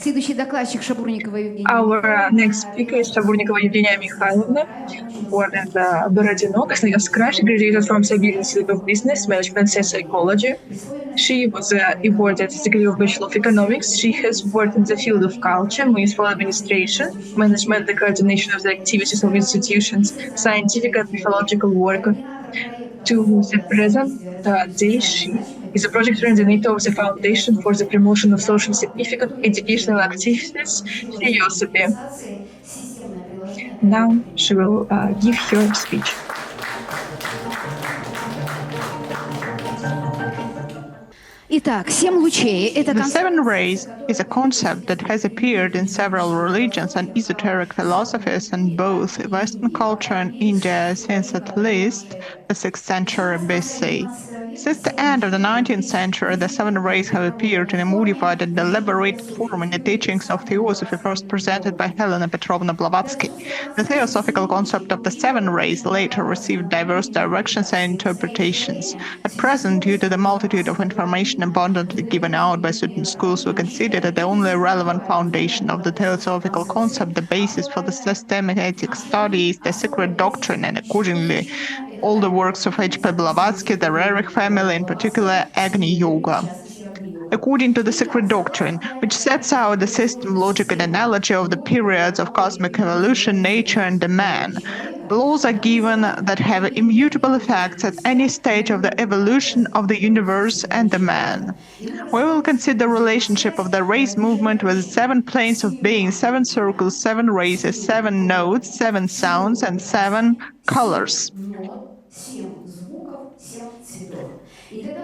Следующий докладчик Шабурникова Евгения. Our next speaker is Shaburnikova Evgeniya Mikhailovna, born in Borodino, Krasnoyarsk, graduated from Siberian Institute of Business Management and Psychology. She was awarded the degree of Bachelor of Economics. She has worked in the field of culture, municipal administration, management, the coordination of the activities of institutions, scientific and mythological work. To the present day, she is a project coordinator of the Foundation for the Promotion of Social Significant Educational Activities, Theosophy. Now she will give her speech. Итак, 7 лучей – это The seven rays is a concept that has appeared in several religions and esoteric philosophies in both Western culture and India since at least the 6th century BC. Since the end of the 19th century, the seven rays have appeared in a modified and elaborate form in the teachings of Theosophy first presented by Helena Petrovna Blavatsky. The Theosophical concept of the seven rays later received diverse directions and interpretations. At present, due to the multitude of information abundantly given out by certain schools, we consider that the only relevant foundation of the Theosophical concept, the basis for the systematic study, is the Secret Doctrine, and accordingly, all the works of H.P. Blavatsky, the Rerich family, in particular Agni Yoga. According to the Secret Doctrine, which sets out the system, logic, and analogy of the periods of cosmic evolution, nature, and the man, laws are given that have immutable effects at any stage of the evolution of the universe and the man. We will consider the relationship of the race movement with the seven planes of being, seven circles, seven races, seven notes, seven sounds, and seven colors.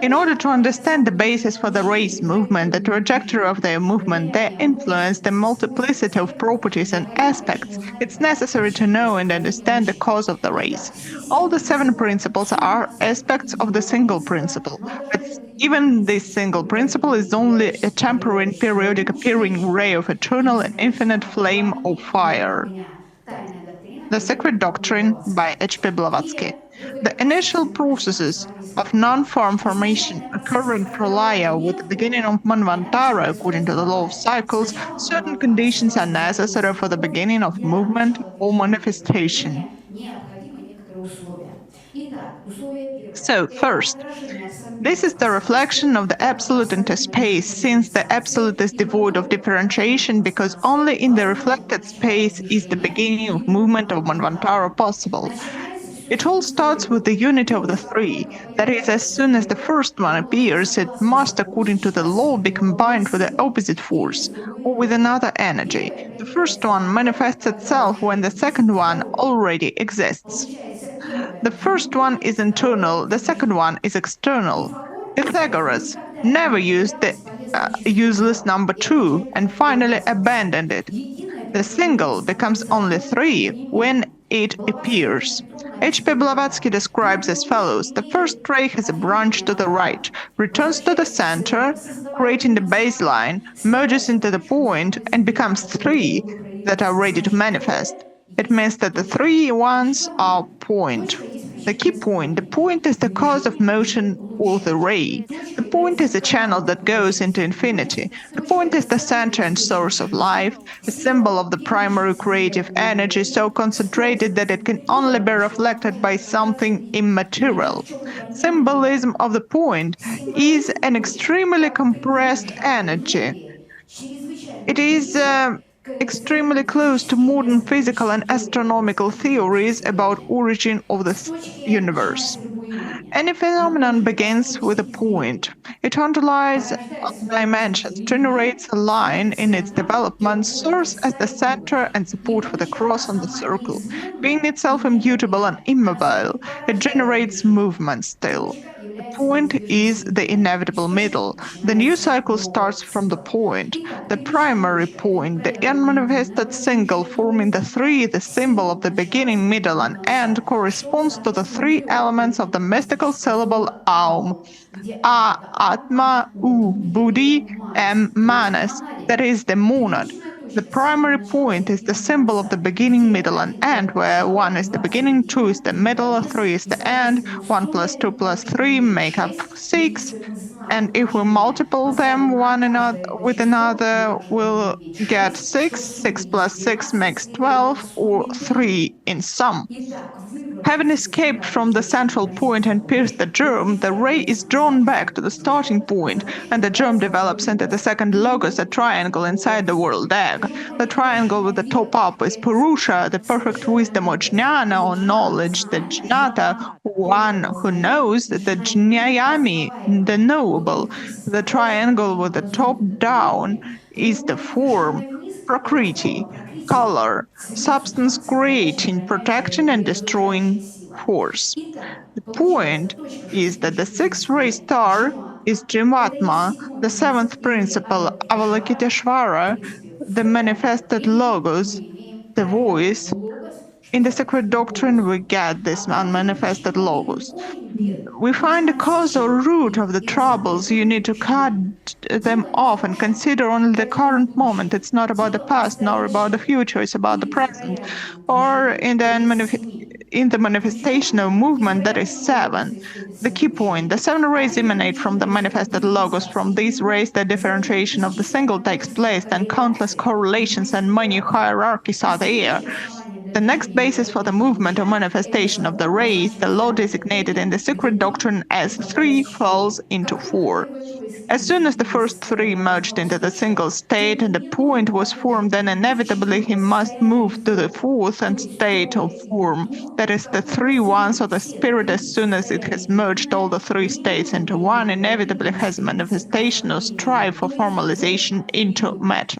In order to understand the basis for the race movement, the trajectory of their movement, their influence, the multiplicity of properties and aspects, it's necessary to know and understand the cause of the race. All the seven principles are aspects of the single principle, but even this single principle is only a temporary and periodic appearing ray of eternal and infinite flame of fire. The Secret Doctrine by H.P. Blavatsky. The initial processes of non-form formation occurring pralaya with the beginning of Manvantara, according to the law of cycles, certain conditions are necessary for the beginning of movement or manifestation. So, first, this is the reflection of the absolute into space, since the absolute is devoid of differentiation, because only in the reflected space is the beginning of movement of Manvantara possible. It all starts with the unity of the three, that is, as soon as the first one appears, it must, according to the law, be combined with the opposite force, or with another energy. The first one manifests itself when the second one already exists. The first one is internal, the second one is external. Pythagoras never used the useless number 2 and finally abandoned it. The single becomes only 3 when it appears. H.P. Blavatsky describes as follows: the first ray has a branch to the right, returns to the center, creating the baseline, merges into the point, and becomes 3 that are ready to manifest. It means that the 3 ones are point. The key point. The point is the cause of motion or the ray. The point is a channel that goes into infinity. The point is the center and source of life, a symbol of the primary creative energy so concentrated that it can only be reflected by something immaterial. Symbolism of the point is an extremely compressed energy. It is extremely close to modern physical and astronomical theories about origin of the universe. Any phenomenon begins with a point. It underlies dimensions, generates a line in its development, serves as the center and support for the cross on the circle. Being itself immutable and immobile, it generates movement still. The point is the inevitable middle. The new cycle starts from the point, the primary point, the unmanifested single forming the 3, the symbol of the beginning, middle, and end, corresponds to the 3 elements of the mystical syllable Aum. A, Atma, U, Buddhi, M, Manas, that is the monad. The primary point is the symbol of the beginning, middle, and end, where 1 is the beginning, 2 is the middle, 3 is the end, 1 plus 2 plus 3 make up 6, And if we multiply them one another with another, we'll get 6. 6 plus 6 makes 12, or 3 in sum. Having escaped from the central point and pierced the germ, the ray is drawn back to the starting point, and the germ develops into the second logos, a triangle inside the world egg. The triangle with the top up is Purusha, the perfect wisdom, or Jnana, or knowledge, the Jnata, one who knows, the Jnayami, the knowable. The triangle with the top down is the form, Prakriti, color, substance creating, protecting and destroying force. The point is that the sixth ray star is Jivatma, the seventh principle, Avalokiteshvara, the manifested logos, the voice. In the Secret Doctrine, we get this unmanifested logos. We find the cause or root of the troubles. You need to cut them off and consider only the current moment. It's not about the past nor about the future. It's about the present. Or in the manifestation of movement, that is 7. The key point: the 7 rays emanate from the manifested logos. From these rays, the differentiation of the single takes place, and countless correlations and many hierarchies are there. The next basis for the movement or manifestation of the rays, the law designated in the Secret Doctrine as 3, falls into 4. As soon as the first 3 merged into the single state and the point was formed, then inevitably he must move to the fourth and state of form. That is the 3 ones, or the spirit, as soon as it has merged all the 3 states into one, inevitably has a manifestation or strive for formalization into matter.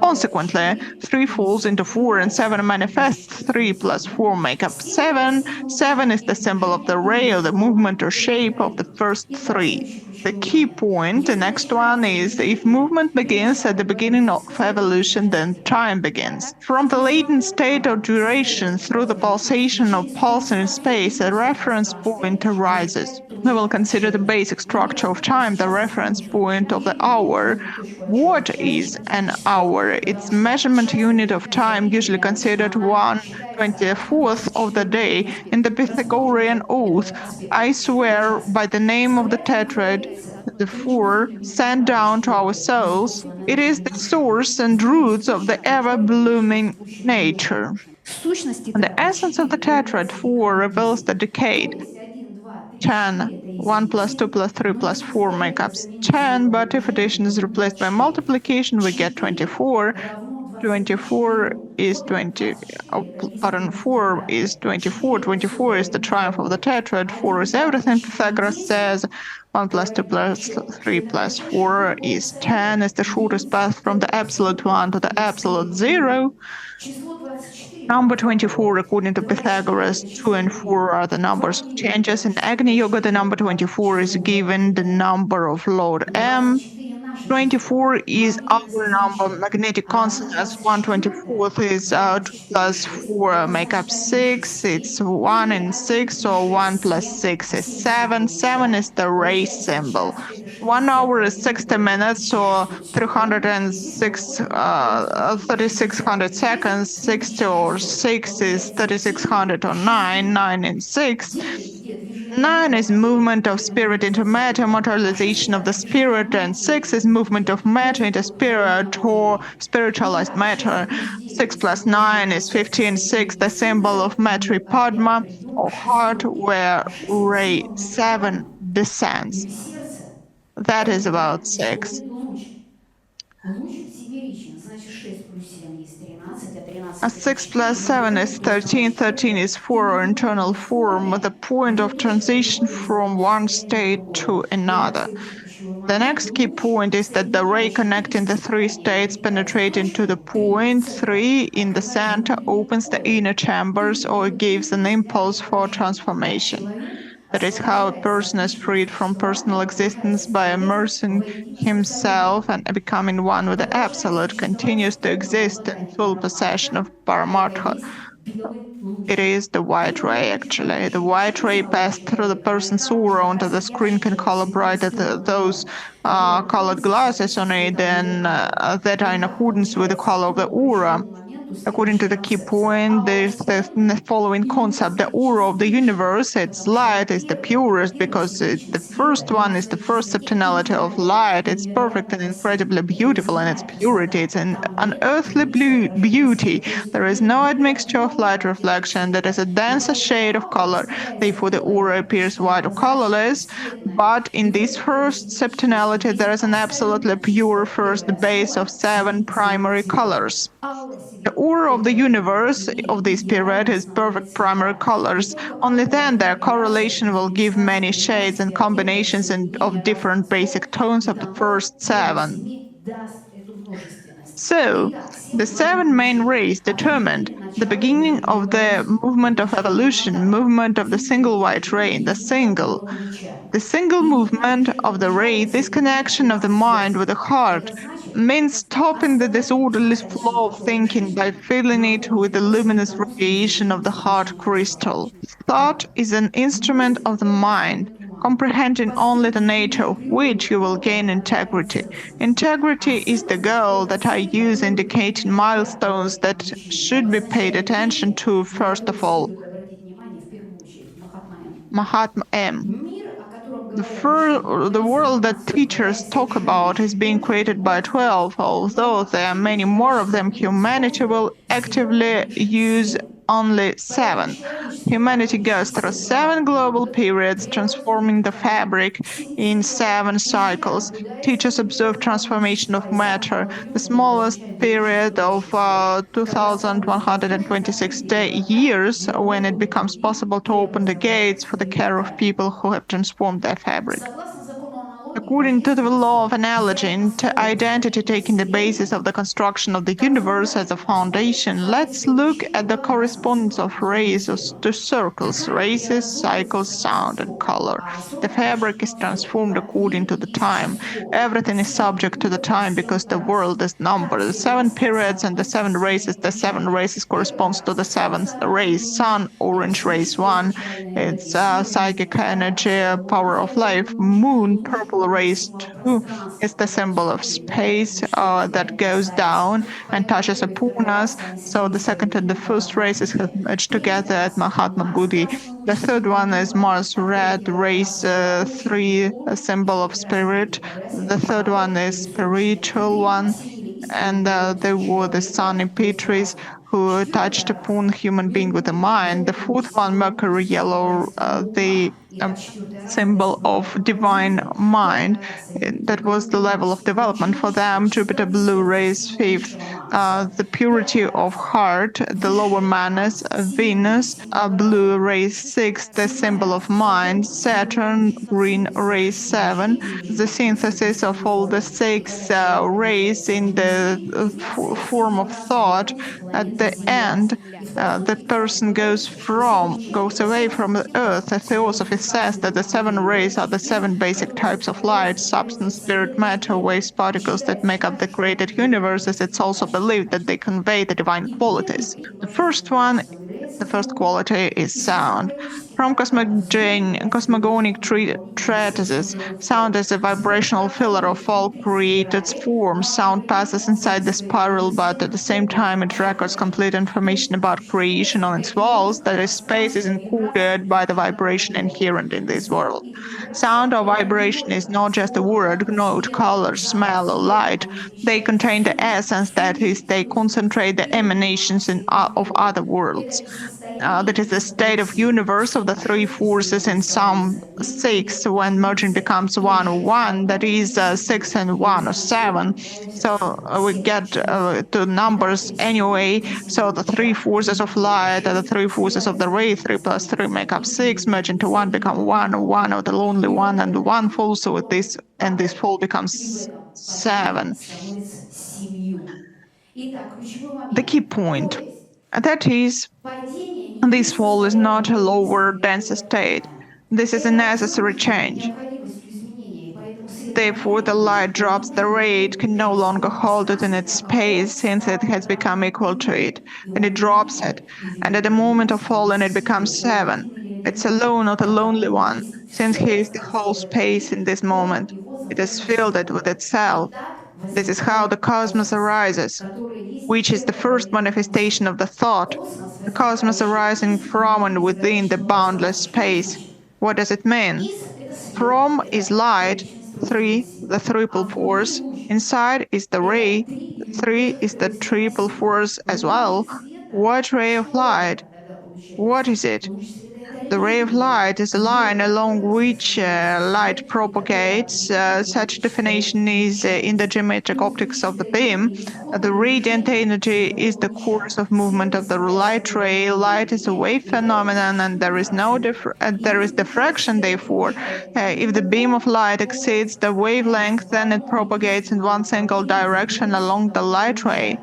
Consequently, 3 falls into 4 and 7 manifests. 3 plus 4 make up 7. 7 is the symbol of the ray, or the movement or shape of the first 3. The key point, the next one, is if movement begins at the beginning of evolution, then time begins. From the latent state of duration through the pulsation of pulse in space, a reference point arises. We will consider the basic structure of time, the reference point of the hour. What is an hour? Its measurement unit of time, usually considered 1/24th of the day. In the Pythagorean oath, I swear by the name of the tetrad, the 4, sent down to our souls, it is the source and roots of the ever-blooming nature. The essence of the tetrad 4 reveals the decade. 10. 1 plus 2 plus 3 plus 4 make up 10, but if addition is replaced by multiplication, we get 24. 24 is 20, 4 is 24. 24 is the triumph of the tetrad. 4 is everything, Pythagoras says. 1 plus 2 plus 3 plus 4 is 10, is the shortest path from the absolute 1 to the absolute 0. Number 24, according to Pythagoras, 2 and 4 are the numbers of changes. In Agni Yoga, the number 24 is given the number of Lord M. 24 is our number, magnetic consonance. 1/24 is 2 plus 4 make up 6. It's 1 and 6, so 1 plus 6 is 7. 7 is the ray symbol. 1 hour is 60 minutes, so 3,600 seconds. 60 or 6 is 3,600 or 9. 9 and 6. 9 is movement of spirit into matter, materialization of the spirit, and 6 is movement of matter into spirit or spiritualized matter. 6 plus 9 is 15. 6, the symbol of Matri Padma, or heart, where ray 7 descends. That is about 6. 6 plus 7 is 13. 13 is 4, or internal form, with a point of transition from one state to another. The next key point is that the ray connecting the 3 states penetrating to the point 3 in the center opens the inner chambers, or gives an impulse for transformation. That is how a person is freed from personal existence by immersing himself and becoming one with the Absolute, continues to exist in full possession of Paramartha. It is the white ray, actually. The white ray passed through the person's aura onto the screen, can color brighten those colored glasses on it, and that are in accordance with the color of the aura. According to the key point, there's the following concept. The aura of the universe, its light is the purest because the first one is the first subtonality of light. It's perfect and incredibly beautiful in its purity. It's an unearthly beauty. There is no admixture of light reflection. There is a denser shade of color. Therefore, the aura appears white or colorless. But in this first subtonality, there is an absolutely pure first base of 7 primary colors. The aura of the universe of this period is perfect primary colors. Only then their correlation will give many shades and combinations of different basic tones of the first 7. So, the 7 main rays determined the beginning of the movement of evolution, movement of the single white ray, the single movement of the ray, this connection of the mind with the heart, means stopping the disorderly flow of thinking by filling it with the luminous radiation of the heart crystal. Thought is an instrument of the mind, comprehending only the nature of which you will gain integrity. Integrity is the goal that I use indicating milestones that should be paid attention to first of all. Mahatma M. The world that teachers talk about is being created by 12, although there are many more of them. Humanity will actively use only 7. Humanity goes through 7 global periods, transforming the fabric in 7 cycles. Teachers observe transformation of matter, the smallest period of 2,126 years, when it becomes possible to open the gates for the care of people who have transformed their fabric. According to the law of analogy, identity taking the basis of the construction of the universe as a foundation, let's look at the correspondence of rays to circles, races, cycles, sound, and color. The fabric is transformed according to the time. Everything is subject to the time because the world is numbered. The 7 periods and the 7 races. The 7 races corresponds to the 7th race. Sun, orange race 1, it's psychic energy, power of life. Moon, purple race 2, is the symbol of space that goes down and touches upon us. So the second and the first races have merged together at Mahatma Buddhi. The third one is Mars, red race 3, a symbol of spirit. The third one is spiritual one. And there were the sun Imperatrice who touched upon human being with the mind. The fourth one, Mercury yellow, the symbol of divine mind. That was the level of development for them. Jupiter blue rays 5th, the purity of heart, the lower manas. Venus blue rays 6th, the symbol of mind. Saturn green rays 7, the synthesis of all the 6 rays in the form of thought. At the end, the person goes away from the earth. The Theosophy says that the 7 rays are the 7 basic types of light: substance, spirit, matter, waste particles that make up the created universes. It's also believed that they convey the divine qualities. The first quality is sound. From cosmogonic treatises, sound is a vibrational filler of all created forms. Sound passes inside the spiral, but at the same time it records complete information about creation on its walls. That is, space is encoded by the vibration inherent in this world. Sound or vibration is not just a word, note, color, smell, or light. They contain the essence, that is, they concentrate the emanations of other worlds. That is the state of universe of the 3 forces in Psalm 6, when merging becomes 1 or 1, that is 6 and 1 or 7. So we get to numbers anyway. So the 3 forces of light and the 3 forces of the ray, 3 plus 3 make up 6, merge into 1, become 1 or 1, or the lonely 1, and the 1 falls. So this fall becomes 7. The key point, that is, this fall is not a lower, denser state. This is a necessary change. Therefore, the light drops the ray. It can no longer hold it in its space, since it has become equal to it, and it drops it. And at the moment of falling, it becomes 7. It's alone, not a lonely one, since he is the whole space in this moment. It is filled with itself. This is how the cosmos arises, which is the first manifestation of the thought, the cosmos arising from and within the boundless space. What does it mean? From is light, 3, the triple force. Inside is the ray, 3 is the triple force as well. What ray of light? What is it? The ray of light is a line along which light propagates. Such definition is in the geometric optics of the beam. The radiant energy is the course of movement of the light ray. Light is a wave phenomenon, and there is diffraction. Therefore, if the beam of light exceeds the wavelength, then it propagates in one single direction along the light ray.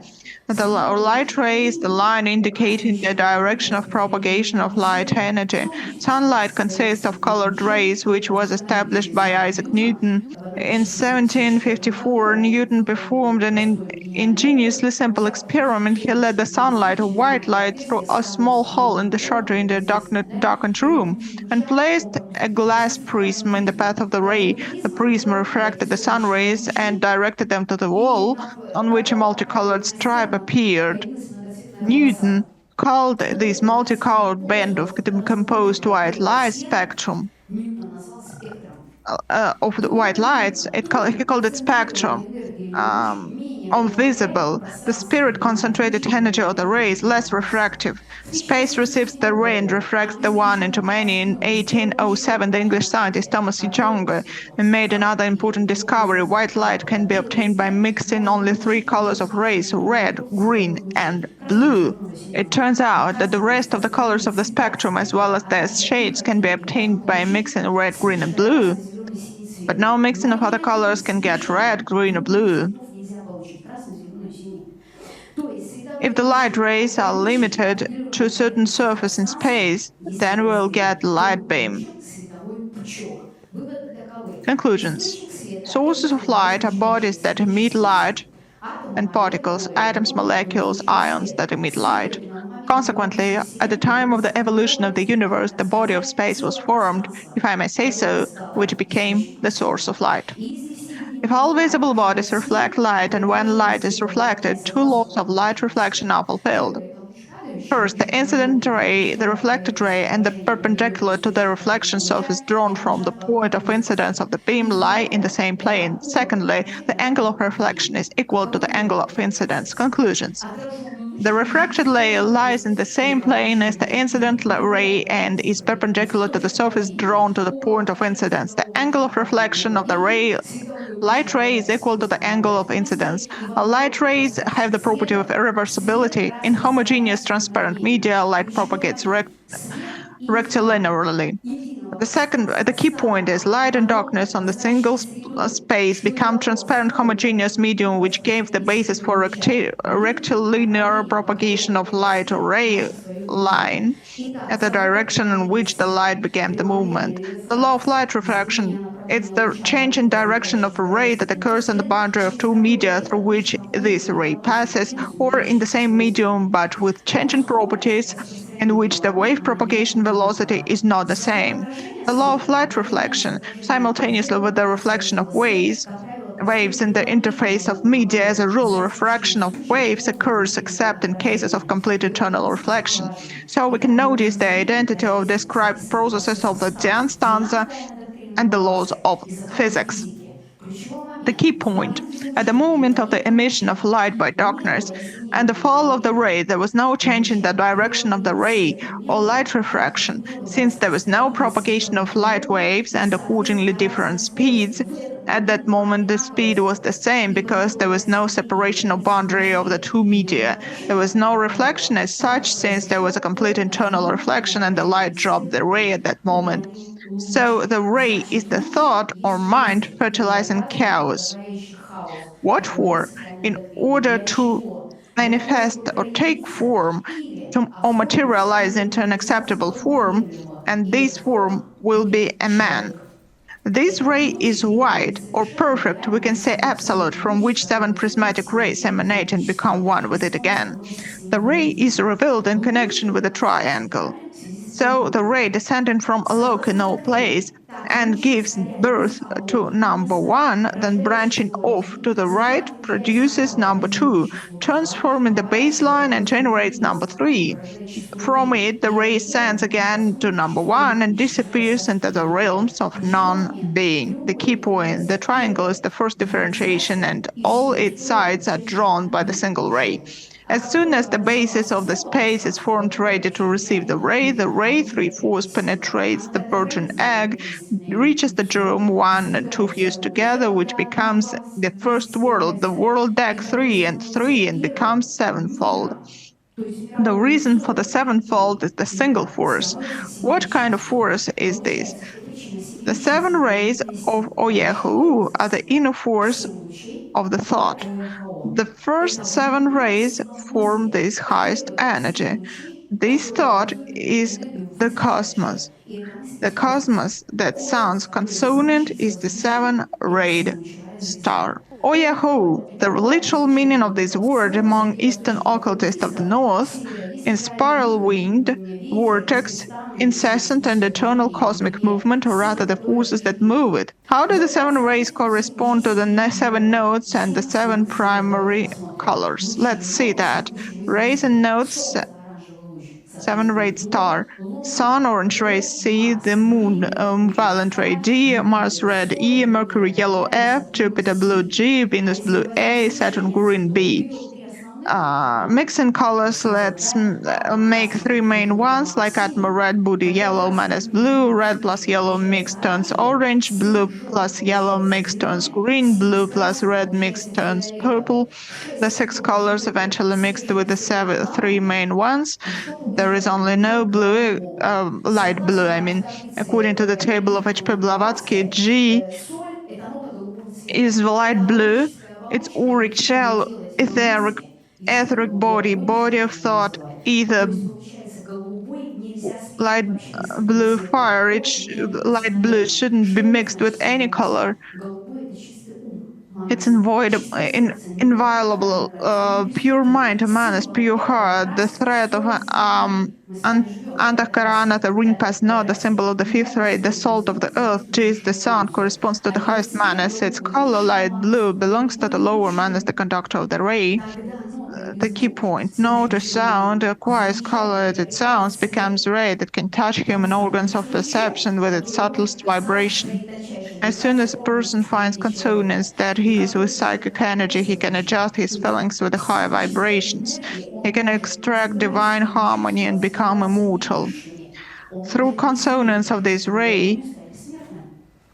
The light ray is the line indicating the direction of propagation of light energy. Sunlight consists of colored rays, which was established by Isaac Newton. In 1754, Newton performed an ingeniously simple experiment. He let the sunlight or white light through a small hole in the shutter in the darkened room and placed a glass prism in the path of the ray. The prism refracted the sun rays and directed them to the wall, on which a multicolored stripe appeared. Newton called this multicolored band of decomposed white light spectrum of the white lights. He called it spectrum. Visible, the spirit concentrated energy of the ray is less refractive. Space receives the ray and refracts the one into many. In 1807, the English scientist Thomas Younger made another important discovery. White light can be obtained by mixing only 3 colors of rays: red, green, and blue. It turns out that the rest of the colors of the spectrum, as well as their shades, can be obtained by mixing red, green, and blue. But no mixing of other colors can get red, green, or blue. If the light rays are limited to a certain surface in space, then we'll get light beam. Conclusions. Sources of light are bodies that emit light, and particles, atoms, molecules, ions that emit light. Consequently, at the time of the evolution of the universe, the body of space was formed, if I may say so, which became the source of light. If all visible bodies reflect light, and when light is reflected, 2 laws of light reflection are fulfilled. First, the incident ray, the reflected ray, and the perpendicular to the reflection surface drawn from the point of incidence of the beam lie in the same plane. Secondly, the angle of reflection is equal to the angle of incidence. Conclusions. The refracted ray lies in the same plane as the incident ray and is perpendicular to the surface drawn to the point of incidence. The angle of reflection of the light ray is equal to the angle of incidence. Light rays have the property of irreversibility. In homogeneous transparent media, light propagates rectilinearly. The key point is light and darkness on the single space become transparent homogeneous medium, which gave the basis for rectilinear propagation of light or ray line at the direction in which the light began the movement. The law of light refraction. It's the change in direction of a ray that occurs on the boundary of 2 media through which this ray passes, or in the same medium but with changing properties, in which the wave propagation velocity is not the same. The law of light reflection, simultaneously with the reflection of waves in the interface of media, as a rule, refraction of waves occurs except in cases of complete internal reflection. So we can notice the identity of described processes of the Dian stanza and the laws of physics. The key point, at the moment of the emission of light by darkness and the fall of the ray, there was no change in the direction of the ray or light refraction, since there was no propagation of light waves and accordingly different speeds. At that moment, the speed was the same because there was no separation or boundary of the 2 media. There was no reflection as such, since there was a complete internal reflection and the light dropped the ray at that moment. So the ray is the thought or mind fertilizing chaos. What for? In order to manifest or take form, or materialize into an acceptable form, and this form will be a man. This ray is white, or perfect, we can say absolute, from which 7 prismatic rays emanate and become one with it again. The ray is revealed in connection with a triangle. So the ray descending from a loci no place and gives birth to number 1, then branching off to the right produces number 2, transforming the baseline and generates number 3. From it, the ray ascends again to number 1 and disappears into the realms of non-being. The key point, the triangle is the first differentiation and all its sides are drawn by the single ray. As soon as the basis of the space is formed ready to receive the ray 3/4 penetrates the virgin egg, reaches the germ 1 and 2 fuse together, which becomes the first world, the world egg 3 and 3, and becomes sevenfold. The reason for the sevenfold is the single force. What kind of force is this? The 7 rays of Oyehu are the inner force of the thought. The first 7 rays form this highest energy. This thought is the cosmos. The cosmos that sounds consonant is the 7-rayed star. Oyahu, the literal meaning of this word among Eastern occultists of the North, in spiral-winged vortex, incessant and eternal cosmic movement, or rather the forces that move it. How do the 7 rays correspond to the 7 notes and the 7 primary colors? Let's see that. Rays and notes, 7-rayed star. Sun, orange ray C, the moon, violet ray D, Mars red E, Mercury yellow F, Jupiter blue G, Venus blue A, Saturn green B. Mixing colors, let's make 3 main ones, like Atmo red, Buddha yellow minus blue, red plus yellow mixed turns orange, blue plus yellow mixed turns green, blue plus red mixed turns purple. The 6 colors eventually mixed with the 3 main ones. There is only no blue, light blue, According to the table of H.P. Blavatsky, G is light blue, its auric shell, etheric body, body of thought, either light blue fire. Light blue shouldn't be mixed with any color. It's inviolable, pure mind, manas, pure heart, the thread of Antakarana, the ring pass not, the symbol of the 5th ray, the salt of the earth, G is the sun, corresponds to the highest manas. Its color, light blue, belongs to the lower manas, the conductor of the ray. The key point, note or sound acquires color as it sounds, becomes ray that can touch human organs of perception with its subtlest vibration. As soon as a person finds consonance that he is with psychic energy, he can adjust his feelings with the higher vibrations. He can extract divine harmony and become immortal. Through consonance of this ray,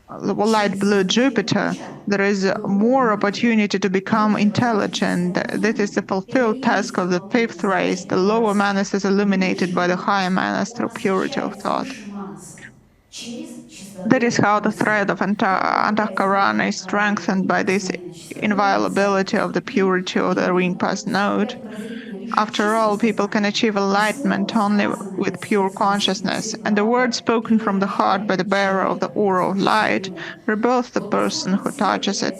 light blue Jupiter, there is more opportunity to become intelligent. That is the fulfilled task of the 5th rays. The lower manas is illuminated by the higher manas through purity of thought. That is how the thread of Antakarana is strengthened by this inviolability of the purity of the ring pass node. After all, people can achieve enlightenment only with pure consciousness, and the word spoken from the heart by the bearer of the aura of light rebirths the person who touches it.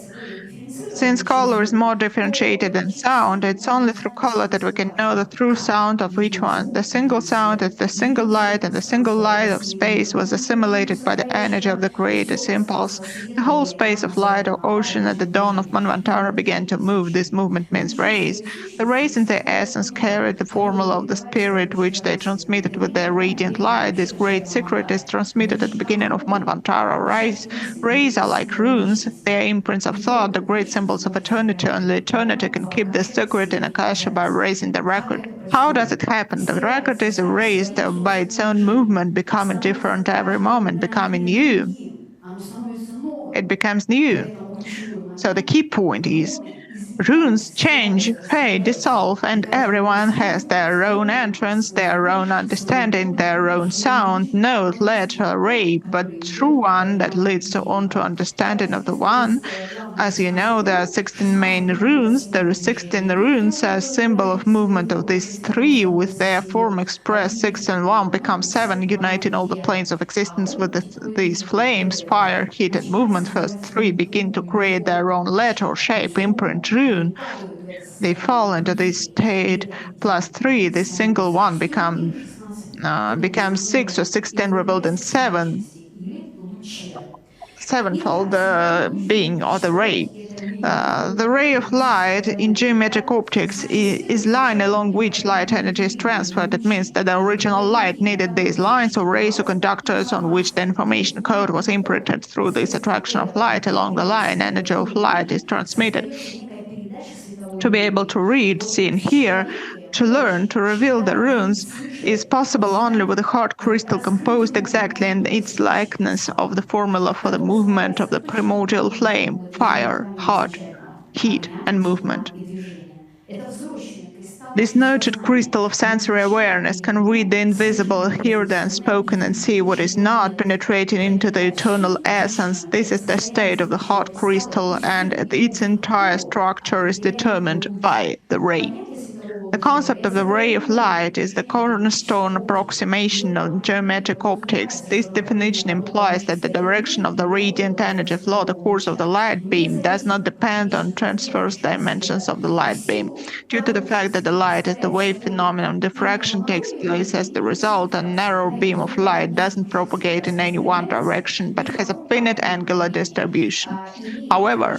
Since color is more differentiated than sound, it's only through color that we can know the true sound of each one. The single sound is the single light, and the single light of space was assimilated by the energy of the Creator's impulse. The whole space of light or ocean at the dawn of Manvantara began to move. This movement means rays. The rays in their essence carried the formula of the spirit, which they transmitted with their radiant light. This great secret is transmitted at the beginning of Manvantara. Rays are like runes. They are imprints of thought, the great symbols of eternity. Only eternity can keep the secret in Akasha by raising the record. How does it happen? The record is erased by its own movement, becoming different every moment, becoming new. It becomes new. So the key point is, runes change, fade, dissolve, and everyone has their own entrance, their own understanding, their own sound, note, letter, ray, but true one that leads on to understanding of the one. As you know, there are 16 main runes. There are 16 runes as symbol of movement of these 3, with their form expressed 6 and 1 become 7, uniting all the planes of existence with these flames, fire, heat, and movement. First 3 begin to create their own letter, shape, imprint, rune. They fall into this state, plus 3, this single one becomes 6 or 16 rebuilt in 7. sevenfold being or the ray. The ray of light in geometric optics is line along which light energy is transferred. It means that the original light needed these lines or rays or conductors on which the information code was imprinted. Through this attraction of light along the line, energy of light is transmitted. To be able to read, see, and hear, to learn, to reveal the runes is possible only with a hard crystal composed exactly in its likeness of the formula for the movement of the primordial flame, fire, heart, heat, and movement. This noted crystal of sensory awareness can read the invisible, hear the unspoken, and see what is not, penetrating into the eternal essence. This is the state of the hard crystal, and its entire structure is determined by the ray. The concept of the ray of light is the cornerstone approximation of geometric optics. This definition implies that the direction of the radiant energy flow, the course of the light beam, does not depend on transverse dimensions of the light beam. Due to the fact that the light is the wave phenomenon, diffraction takes place as the result. A narrow beam of light doesn't propagate in any one direction, but has a finite angular distribution. However,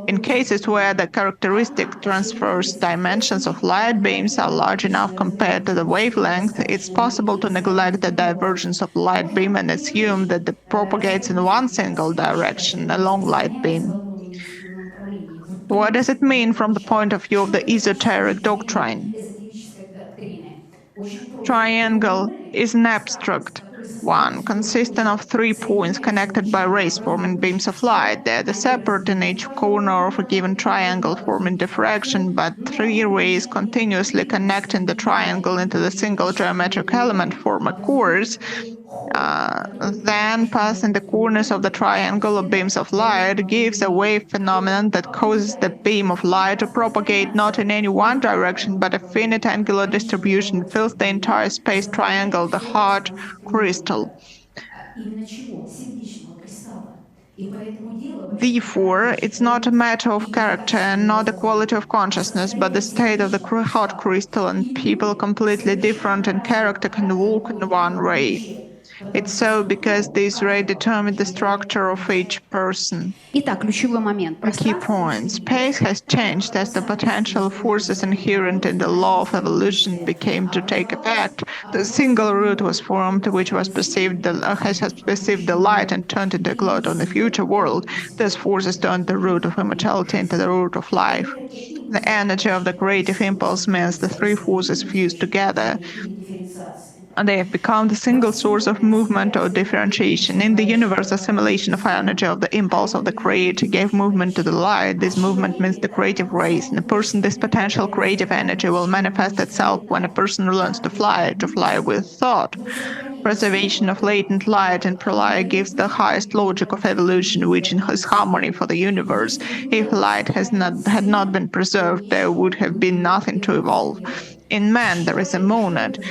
in cases where the characteristic transverse dimensions of light beams are large enough compared to the wavelength, it's possible to neglect the divergence of light beam and assume that it propagates in one single direction, a long light beam. What does it mean from the point of view of the esoteric doctrine? Triangle is an abstract one, consisting of 3 points connected by rays forming beams of light. They are separate in each corner of a given triangle forming diffraction, but 3 rays continuously connecting the triangle into the single geometric element form a course. Then passing the corners of the triangle of beams of light gives a wave phenomenon that causes the beam of light to propagate not in any one direction, but a finite angular distribution fills the entire space triangle, the hard crystal. Therefore, it's not a matter of character and not the quality of consciousness, but the state of the hard crystal, and people completely different in character can walk in one ray. It's so because this ray determines the structure of each person. Итак, ключевой момент. A key point. Space has changed as the potential forces inherent in the law of evolution became to take effect. The single root was formed, which has perceived the light and turned into a glow on the future world. These forces turned the root of immortality into the root of life. The energy of the creative impulse means the 3 forces fused together, and they have become the single source of movement or differentiation. In the universe, assimilation of energy of the impulse of the creator gave movement to the light. This movement means the creative rays. In a person, this potential creative energy will manifest itself when a person learns to fly with thought. Preservation of latent light in pralaya gives the highest logic of evolution, which is harmony for the universe. If light had not been preserved, there would have been nothing to evolve. In man, there is a monad.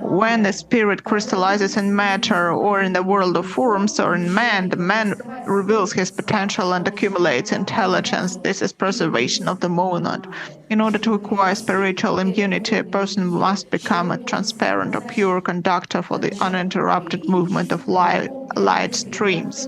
When the spirit crystallizes in matter or in the world of forms or in man, the man reveals his potential and accumulates intelligence. This is preservation of the monad. In order to acquire spiritual immunity, a person must become a transparent or pure conductor for the uninterrupted movement of light streams.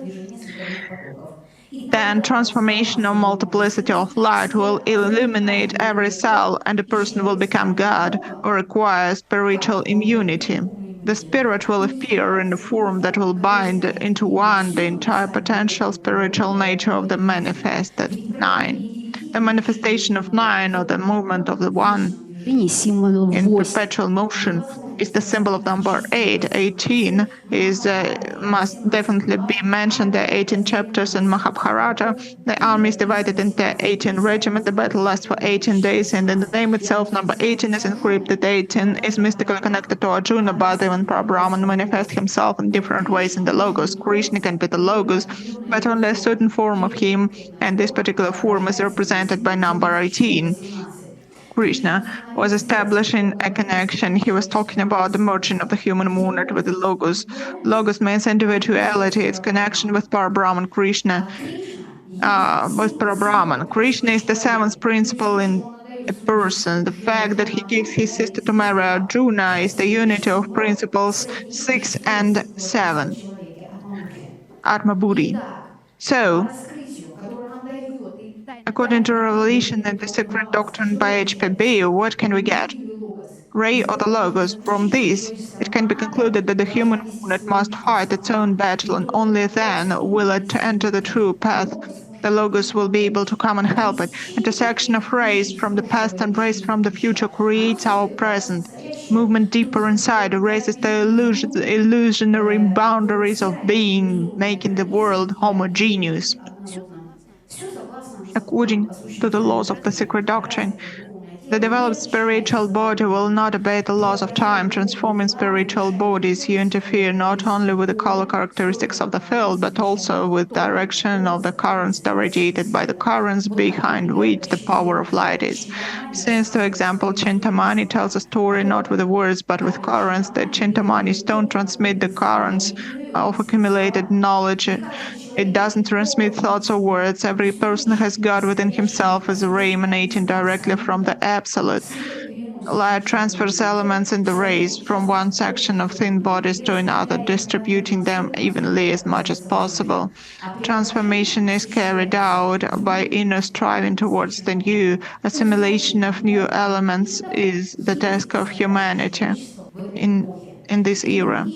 Then transformation or multiplicity of light will illuminate every cell, and a person will become God or acquire spiritual immunity. The spirit will appear in a form that will bind into one the entire potential spiritual nature of the manifested 9. The manifestation of 9, or the movement of the One in perpetual motion, is the symbol of number 8. 18 must definitely be mentioned. There are 18 chapters in Mahabharata. The army is divided into 18 regiments. The battle lasts for 18 days, and in the name itself, number 18 is encrypted. 18 is mystically connected to Arjuna, but even Brahman manifests himself in different ways in the Logos. Krishna can be the Logos, but only a certain form of him, and this particular form is represented by number 18. Krishna was establishing a connection. He was talking about the merging of the human monad with the Logos. Logos means individuality, its connection with Parabrahman Krishna. With Parabrahman. Krishna is the 7th principle in a person. The fact that he gives his sister to marry Arjuna is the unity of principles 6 and 7. Atma Buddhi. So, раскрытию, которое нам дает и according to тайна revelation мира, in the которая Secret нам Doctrine by открыта, HPB, what can we get? или логос, Ray or the Logos. From this, it can be concluded that the human unit must fight its own battle, and only then will it enter the true path. The Logos will be able to come and help it. Intersection of rays from the past and rays from the future creates our present. Movement deeper inside erases the illusionary boundaries of being, making the world homogeneous. According to the laws of the Secret Doctrine, the developed spiritual body will not obey the laws of time, transforming spiritual bodies. You interfere not only with the color characteristics of the field, but also with direction of the currents radiated by the currents behind which the power of light is. Since, for example, Chintamani tells a story not with the words but with currents, the Chintamani stone transmit the currents of accumulated knowledge. It doesn't transmit thoughts or words. Every person has God within himself as a ray emanating directly from the Absolute. Light transfers elements in the rays from one section of thin bodies to another, distributing them evenly as much as possible. Transformation is carried out by inner striving towards the new. Assimilation of new elements is the task of humanity in this era.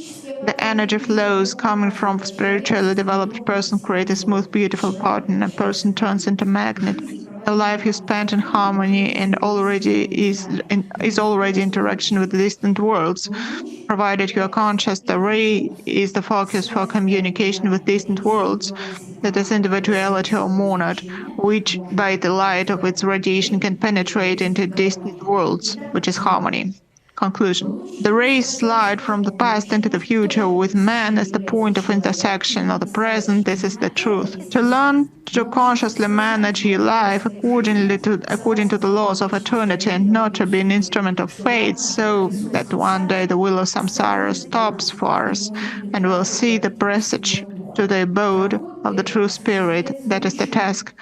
The energy flows coming from a spiritually developed person create a smooth, beautiful partner, and a person turns into a magnet. The life you spent in harmony and is already interaction with distant worlds. Provided you are conscious, the ray is the focus for communication with distant worlds. That is individuality or monad, which by the light of its radiation can penetrate into distant worlds, which is harmony. Conclusion. The rays slide from the past into the future with man as the point of intersection of the present. This is the truth. To learn to consciously manage your life according to the laws of eternity and not to be an instrument of fate, so that one day the wheel of samsara stops for us and we'll see the passage to the abode of the true spirit. That is the task.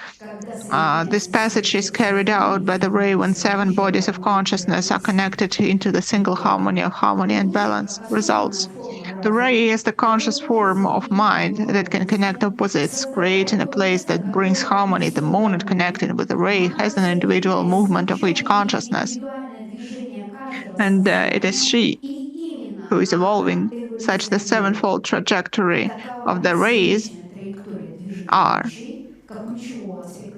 This passage is carried out by the ray when seven bodies of consciousness are connected into the single harmony of harmony and balance. Results. The ray is the conscious form of mind that can connect opposites, creating a place that brings harmony. The monad connected with the ray has an individual movement of each consciousness, and it is she who is evolving. Such the sevenfold trajectory of the rays are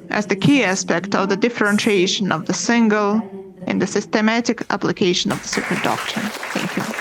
as the key aspect of the differentiation of the single in the systematic application of the Secret Doctrine. Thank you.